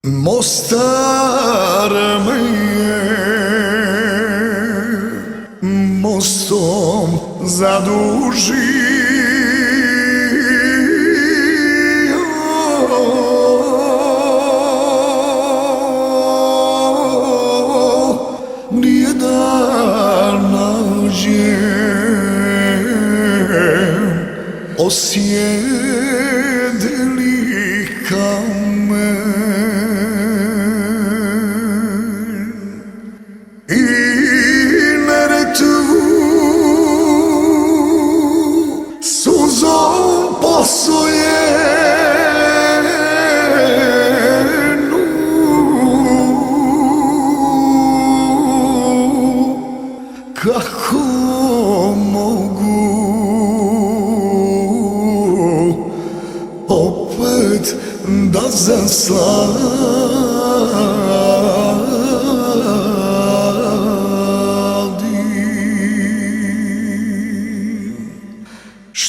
Mostar me je mostom zadužio, nijedan nađem osjedili kamen. I Neretvu suzom posojenu kako mogu opet da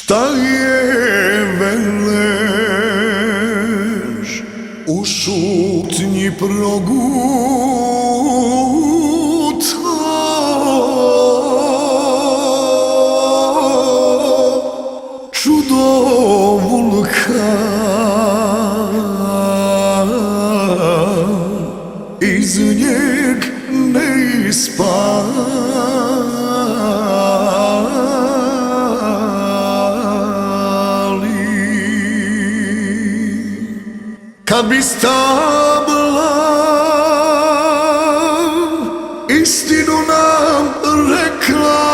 šta je velež u šutnji progutao, čudo vulkan iz njeg ne kad bi stabla istinu nam rekla,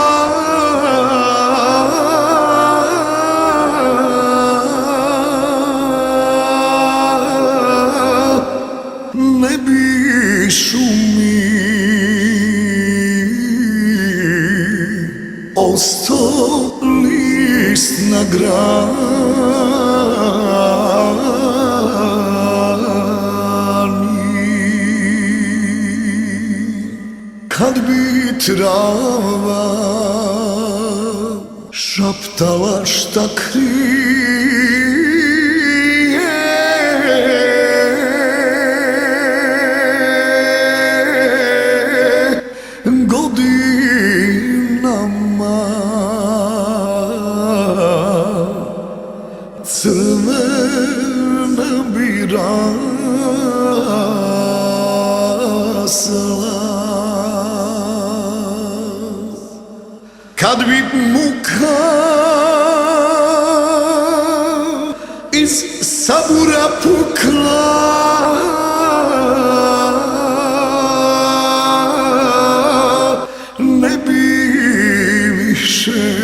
ne bi šumi ostao list na kad bi trava šaptala šta krije, godinama crvena bi rasla. Kad bi muka iz sabura pukla, ne bi više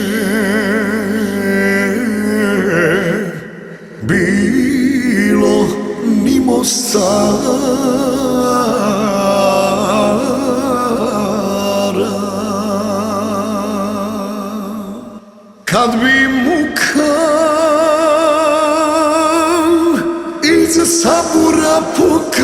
bilo ni Mostara. Kad bi muka iz sabura pukla,